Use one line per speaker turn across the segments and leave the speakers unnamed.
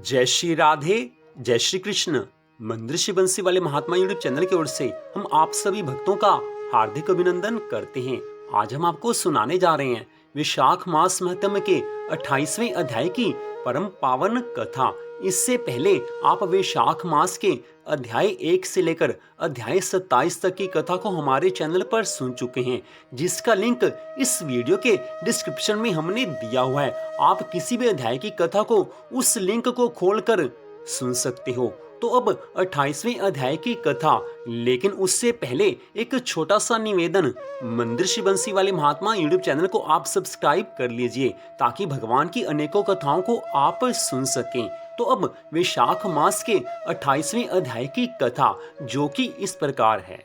जय श्री राधे, जय श्री कृष्ण। मंदिर श्री बंसी वाले महात्मा यूट्यूब चैनल की ओर से हम आप सभी भक्तों का हार्दिक अभिनंदन करते हैं। आज हम आपको सुनाने जा रहे हैं विशाख मास महत्म के 28वें अध्याय की परम पावन कथा। इससे पहले आप वैशाख मास के अध्याय 1 से लेकर अध्याय 27 तक की कथा को हमारे चैनल पर सुन चुके हैं, जिसका लिंक इस वीडियो के डिस्क्रिप्शन में हमने दिया हुआ है। आप किसी भी अध्याय की कथा को उस लिंक को खोलकर सुन सकते हो। तो अब 28वें अध्याय की कथा, लेकिन उससे पहले एक छोटा सा निवेदन, मंदिर श्री बंसी वाले महात्मा यूट्यूब चैनल को आप सब्सक्राइब कर लीजिए ताकि भगवान की अनेकों कथाओं को आप सुन सकें। तो अब वैशाख मास के 28वें अध्याय की कथा, जो कि इस प्रकार है।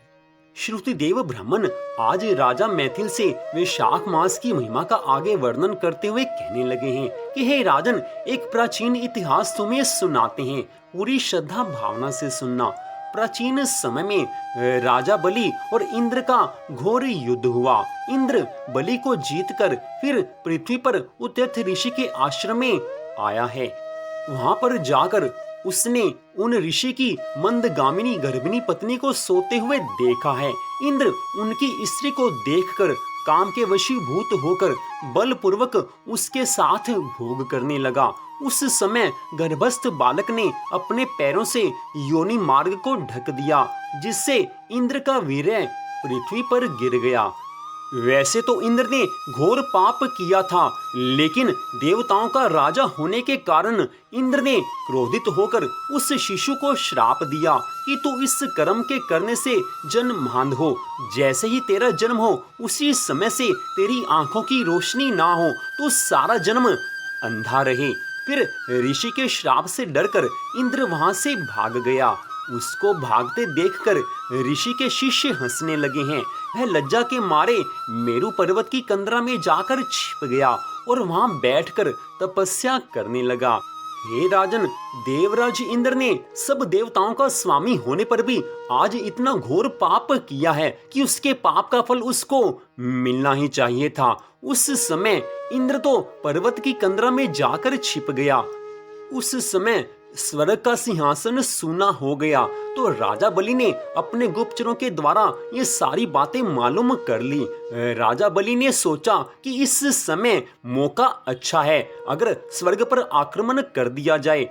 श्रुतिदेव ब्राह्मण आज राजा मैथिल से वैशाख मास की महिमा का आगे वर्णन करते हुए कहने लगे हैं कि हे राजन, एक प्राचीन इतिहास तुम्हें सुनाते हैं, पूरी श्रद्धा भावना से सुनना। प्राचीन समय में राजा बलि और इंद्र का घोर युद्ध हुआ। इंद्र बलि को जीतकर फिर पृथ्वी पर उत्यथ ऋषि के आश्रम में आया है। वहां पर जाकर उसने उन ऋषि की मंदगामिनी गर्भिणी पत्नी को सोते हुए देखा है। इंद्र उनकी स्त्री को देखकर काम के वशीभूत होकर बलपूर्वक उसके साथ भोग करने लगा। उस समय गर्भस्थ बालक ने अपने पैरों से योनि मार्ग को ढक दिया, जिससे इंद्र का वीर्य पृथ्वी पर गिर गया। वैसे तो इंद्र ने घोर पाप किया था, लेकिन देवताओं का राजा होने के कारण इंद्र ने क्रोधित होकर उस शिशु को श्राप दिया कि तू इस कर्म के करने से जन्मांध हो। जैसे ही तेरा जन्म हो, उसी समय से तेरी आंखों की रोशनी ना हो, तो सारा जन्म अंधा रहे। फिर ऋषि के श्राप से डरकर इंद्र वहां से भाग गया। उसको भागते देखकर ऋषि के शिष्य हंसने लगे हैं। वह लज्जा के मारे मेरु पर्वत की कंदरा में जाकर छिप गया और वहां बैठकर तपस्या करने लगा। हे राजन, देवराज इंद्र ने सब देवताओं का स्वामी होने पर भी आज इतना घोर पाप किया है कि उसके पाप का फल उसको मिलना ही चाहिए था। उस समय इंद्र तो पर्वत की कंदरा में जाकर छिप गया। उस समय स्वर्ग का सिंहासन सूना हो गया। तो राजा बलि ने अपने गुप्तचरों के द्वारा ये सारी बातें मालूम कर ली। राजा बलि ने सोचा कि इस समय मौका अच्छा है, अगर स्वर्ग पर आक्रमण कर दिया जाए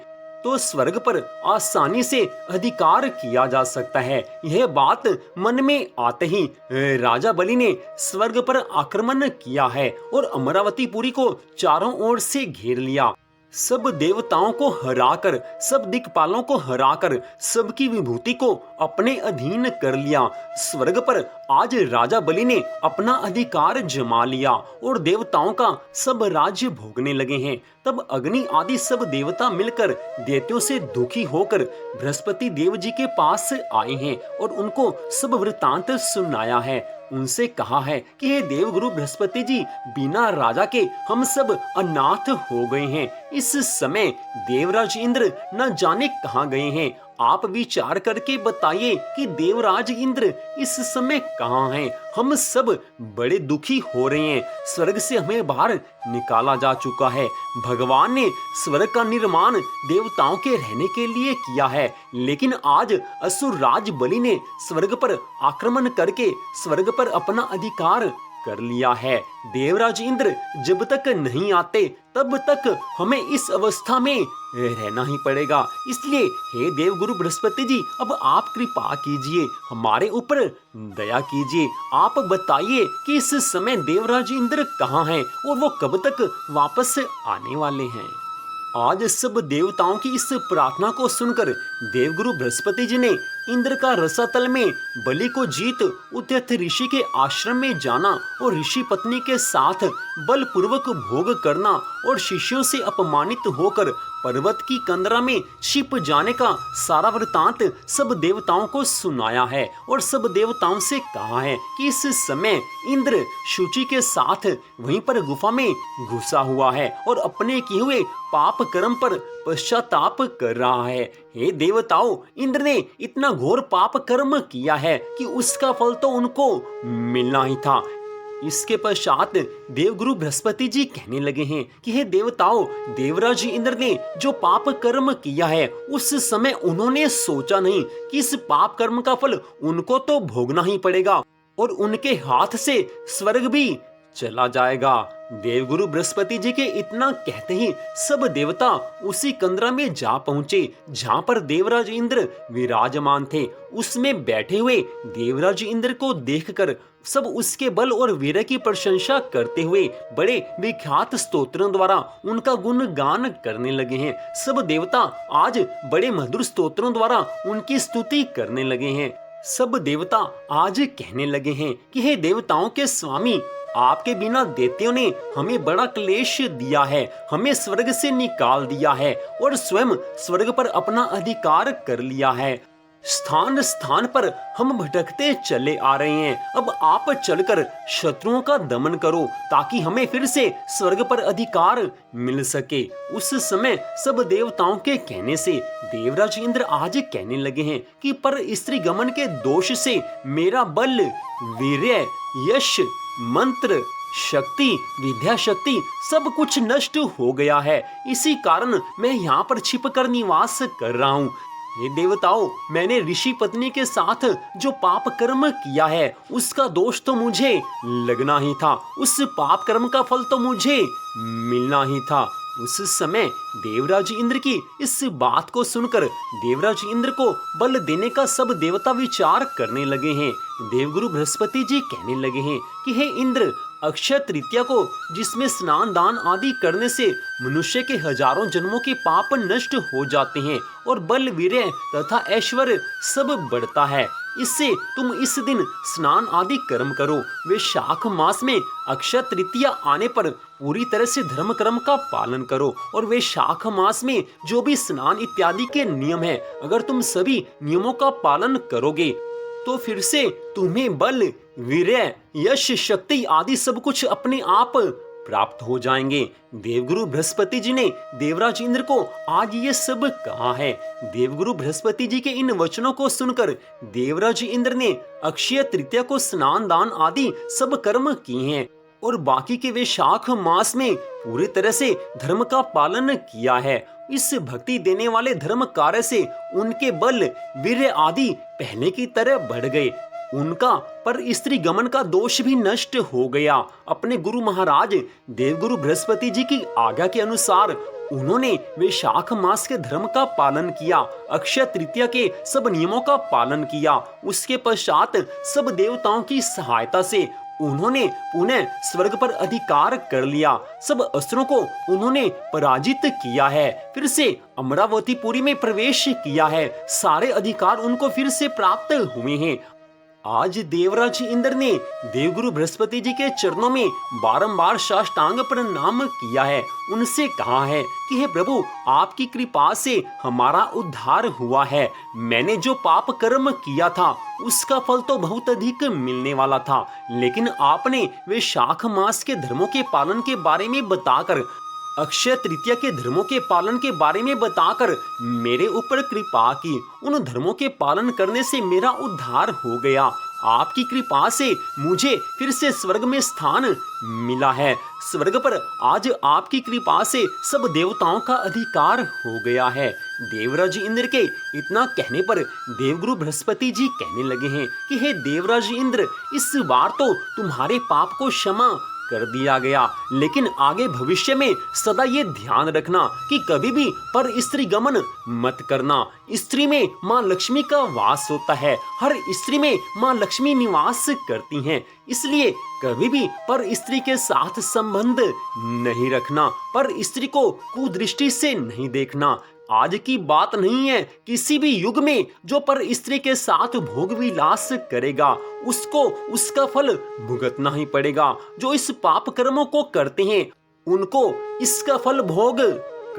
तो स्वर्ग पर आसानी से अधिकार किया जा सकता है। यह बात मन में आते ही राजा बलि ने स्वर्ग पर आक्रमण किया है और अमरावतीपुरी को चारों ओर से घेर लिया। सब देवताओं को हराकर, सब दिक्पालों को हराकर, सबकी विभूति को अपने अधीन कर लिया। स्वर्ग पर आज राजा बलि ने अपना अधिकार जमा लिया और देवताओं का सब राज्य भोगने लगे हैं। तब अग्नि आदि सब देवता मिलकर दैत्यों से दुखी होकर बृहस्पति देव जी के पास आए हैं और उनको सब वृतांत सुनाया है। उनसे कहा है कि हे देवगुरु बृहस्पति जी, बिना राजा के हम सब अनाथ हो गए हैं। इस समय देवराज इंद्र न जाने कहाँ गए हैं। आप विचार करके बताइए कि देवराज इंद्र इस समय कहाँ हैं। हम सब बड़े दुखी हो रहे हैं। स्वर्ग से हमें बाहर निकाला जा चुका है। भगवान ने स्वर्ग का निर्माण देवताओं के रहने के लिए किया है, लेकिन आज असुर राज बलि ने स्वर्ग पर आक्रमण करके स्वर्ग पर अपना अधिकार कर लिया है। देवराज इंद्र जब तक नहीं आते तब तक हमें इस अवस्था में रहना ही पड़ेगा। इसलिए हे देवगुरु बृहस्पति जी, अब आप कृपा कीजिए, हमारे ऊपर दया कीजिए। आप बताइए कि इस समय देवराज इंद्र कहाँ हैं और वो कब तक वापस आने वाले हैं। आज सब देवताओं की इस प्रार्थना को सुनकर देवगुरु बृहस्पति जी ने इंद्र का रसातल में बलि को जीत उत्यथ ऋषि के आश्रम में जाना और ऋषि पत्नी के साथ बलपूर्वक भोग करना और शिष्यों से अपमानित होकर पर्वत की कंदरा में छिप जाने का सारा वृतांत सब देवताओं को सुनाया है और सब देवताओं से कहा है कि इस समय इंद्र शुचि के साथ वहीं पर गुफा में घुसा हुआ है और अपने किए हुए पाप कर्म पर पश्चाताप कर रहा है। हे देवताओं, इंद्र ने इतना घोर पाप कर्म किया है कि उसका फल तो उनको मिलना ही था। इसके पश्चात देवगुरु बृहस्पति जी कहने लगे हैं कि हे देवताओं, देवराज इंद्र ने जो पाप कर्म किया है उस समय उन्होंने सोचा नहीं कि इस पाप कर्म का फल उनको तो भोगना ही पड़ेगा और उनके हाथ से स्वर्ग भी चला जाएगा। देवगुरु बृहस्पति जी के इतना कहते ही सब देवता उसी कंदरा में जा पहुंचे जहां पर देवराज इंद्र विराजमान थे। उसमें बैठे हुए देवराज इंद्र को देखकर सब उसके बल और वीर की प्रशंसा करते हुए बड़े विख्यात स्तोत्रों द्वारा उनका गुणगान करने लगे हैं। सब देवता आज बड़े मधुर स्तोत्रों द्वारा उनकी स्तुति करने लगे हैं। सब देवता आज कहने लगे हैं कि हे देवताओं के स्वामी, आपके बिना दैत्यों ने हमें बड़ा क्लेश दिया है, हमें स्वर्ग से निकाल दिया है और स्वयं स्वर्ग पर अपना अधिकार कर लिया है। स्थान स्थान पर हम भटकते चले आ रहे हैं। अब आप चलकर शत्रुओं का दमन करो ताकि हमें फिर से स्वर्ग पर अधिकार मिल सके। उस समय सब देवताओं के कहने से देवराज इंद्र आज कहने लगे हैं कि पर स्त्री गमन के दोष से मेरा बल, वीर्य, यश, मंत्र, शक्ति, विद्या शक्ति सब कुछ नष्ट हो गया है। इसी कारण मैं यहाँ पर छिप कर निवास कर रहा हूँ। हे देवताओं, मैंने ऋषि पत्नी के साथ जो पाप कर्म किया है उसका दोष तो मुझे लगना ही था, उस पाप कर्म का फल तो मुझे मिलना ही था। उस समय देवराज इंद्र की इस बात को सुनकर देवराज इंद्र को बल देने का सब देवता विचार करने लगे हैं। देवगुरु बृहस्पति जी कहने लगे हैं कि हे इंद्र, अक्षय तृतीया को जिसमें स्नान दान आदि करने से मनुष्य के हजारों जन्मों के पाप नष्ट हो जाते हैं और बल, वीर्य तथा ऐश्वर्य सब बढ़ता है, इससे तुम इस दिन स्नान आदि कर्म करो। वैशाख मास में अक्षय तृतीया आने पर पूरी तरह से धर्म कर्म का पालन करो और वैशाख मास में जो भी स्नान इत्यादि के नियम है, अगर तुम सभी नियमों का पालन करोगे तो फिर से तुम्हें बल, वीर्य, यश, शक्ति आदि सब कुछ अपने आप प्राप्त हो जाएंगे। देवगुरु बृहस्पति जी ने देवराज इंद्र को आज ये सब कहा है। देवगुरु बृहस्पति जी के इन वचनों को सुनकर देवराज इंद्र ने अक्षय तृतीया को स्नान दान आदि सब कर्म किए हैं और बाकी के वैशाख मास में पूरी तरह से धर्म का पालन किया है। इस भक्ति देने वाले धर्म कार्य से उनके बल, वीर्य आदि पहले की तरह बढ़ गए। उनका पर स्त्री गमन का दोष भी नष्ट हो गया। अपने गुरु महाराज देवगुरु बृहस्पति जी की आज्ञा के अनुसार उन्होंने वैशाख मास के धर्म का पालन किया, अक्षय तृतीया के सब नियमों का पालन किया। उसके पश्चात सब देवताओं की सहायता से उन्होंने पुनः स्वर्ग पर अधिकार कर लिया। सब अस्त्रों को उन्होंने पराजित किया है, फिर से अमरावतीपुरी में प्रवेश किया है। सारे अधिकार उनको फिर से प्राप्त हुए हैं। आज देवराज इंद्र ने देवगुरु बृहस्पति जी के चरणों में बारंबार साष्टांग प्रणाम किया है। उनसे कहा है कि हे प्रभु, आपकी कृपा से हमारा उद्धार हुआ है। मैंने जो पाप कर्म किया था उसका फल तो बहुत अधिक मिलने वाला था, लेकिन आपने वैशाख मास के धर्मों के पालन के बारे में बताकर, अक्षय तृतीया के धर्मों के पालन के बारे में बताकर मेरे ऊपर कृपा की। उन धर्मों के पालन करने से मेरा उद्धार हो गया। आपकी कृपा से मुझे फिर से स्वर्ग में स्थान मिला है। स्वर्ग पर आज आपकी कृपा से सब देवताओं का अधिकार हो गया है। देवराज इंद्र के इतना कहने पर देवगुरु बृहस्पति जी कहने लगे हैं कि हे देवराज इंद्र, इस बार तो तुम्हारे पाप को क्षमा कर दिया गया, लेकिन आगे भविष्य में सदा ये ध्यान रखना कि कभी भी पर स्त्री गमन मत करना। स्त्री में माँ लक्ष्मी का वास होता है, हर स्त्री में माँ लक्ष्मी निवास करती हैं, इसलिए कभी भी पर स्त्री के साथ संबंध नहीं रखना। पर स्त्री को कुदृष्टि से नहीं देखना। आज की बात नहीं है, किसी भी युग में जो पर स्त्री के साथ भोग विलास करेगा उसको उसका फल भुगतना ही पड़ेगा। जो इस पाप कर्मों को करते हैं उनको इसका फल भोग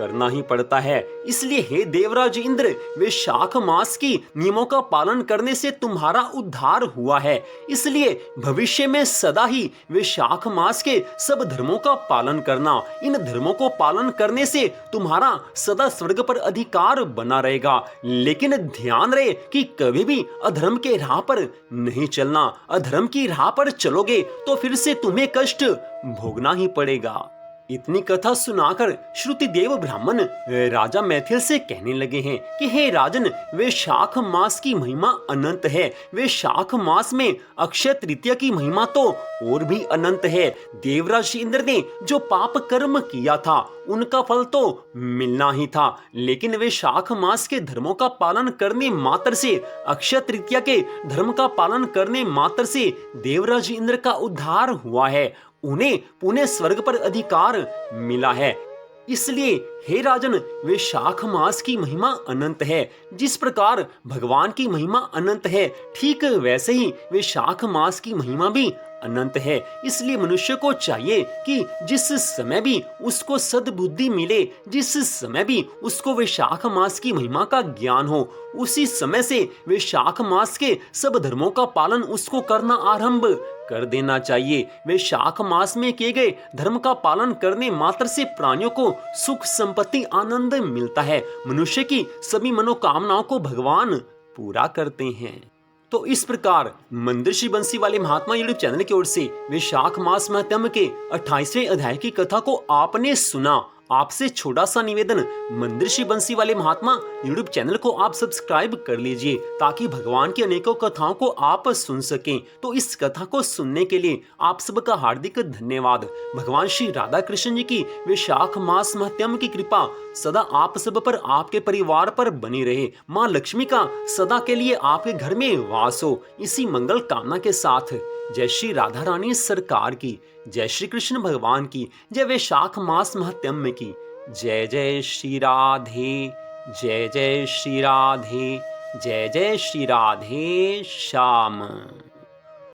करना ही पड़ता है। इसलिए हे देवराज इंद्र, वैशाख मास की नियमों का पालन करने से तुम्हारा उद्धार हुआ है। इसलिए भविष्य में सदा ही वैशाख मास के सब धर्मों का पालन करना। इन धर्मों को पालन करने से तुम्हारा सदा स्वर्ग पर अधिकार बना रहेगा। लेकिन ध्यान रहे कि कभी भी अधर्म के राह पर नहीं चलना। अधर्म की राह पर चलोगे तो फिर से तुम्हें कष्ट भोगना ही पड़ेगा। इतनी कथा सुनाकर श्रुतिदेव ब्राह्मण राजा मैथिल से कहने लगे हैं कि हे राजन, वैशाख मास की महिमा अनंत है। वैशाख मास में अक्षय तृतीया की महिमा तो और भी अनंत है। देवराज इंद्र ने जो पाप कर्म किया था उनका फल तो मिलना ही था, लेकिन वैशाख मास के धर्मों का पालन करने मात्र से, अक्षय तृतीया के धर्म का पालन करने मात्र से देवराज इंद्र का उद्धार हुआ है। उन्हें पुनः स्वर्ग पर अधिकार मिला है। इसलिए हे राजन, वैशाख मास की महिमा अनंत है। जिस प्रकार भगवान की महिमा अनंत है, ठीक वैसे ही वैशाख मास की महिमा भी अनंत है। इसलिए मनुष्य को चाहिए कि जिस समय भी उसको सद्बुद्धि मिले, जिस समय भी उसको वैशाख मास की महिमा का ज्ञान हो, उसी समय से वैशाख मास के सब धर्मों का पालन उसको करना आरंभ कर देना चाहिए। वैशाख मास में किए गए धर्म का पालन करने मात्र से प्राणियों को सुख, संपत्ति, आनंद मिलता है। मनुष्य की सभी मनोकामनाओं को भगवान पूरा करते हैं। तो इस प्रकार मंदिर श्री बंसी वाले महात्मा यूट्यूब चैनल की ओर से वैशाख मास महात्म्य के 28वें अध्याय की कथा को आपने सुना। आपसे छोटा सा निवेदन, मंदिर श्री बंसी वाले महात्मा यूट्यूब चैनल को आप सब्सक्राइब कर लीजिए ताकि भगवान की अनेकों कथाओं को आप सुन सकें। तो इस कथा को सुनने के लिए आप सबका हार्दिक धन्यवाद। भगवान श्री राधा कृष्ण जी की वैशाख मास महात्म्य की कृपा सदा आप सब पर, आपके परिवार पर बनी रहे। माँ लक्ष्मी का सदा के लिए आपके घर में वास हो। इसी मंगल कामना के साथ जय श्री राधा रानी सरकार की, जय श्री कृष्ण भगवान की, जय वैशाख मास महात्म्य की। जय जय श्री राधे, जय जय श्री राधे, जय जय श्री राधे श्याम।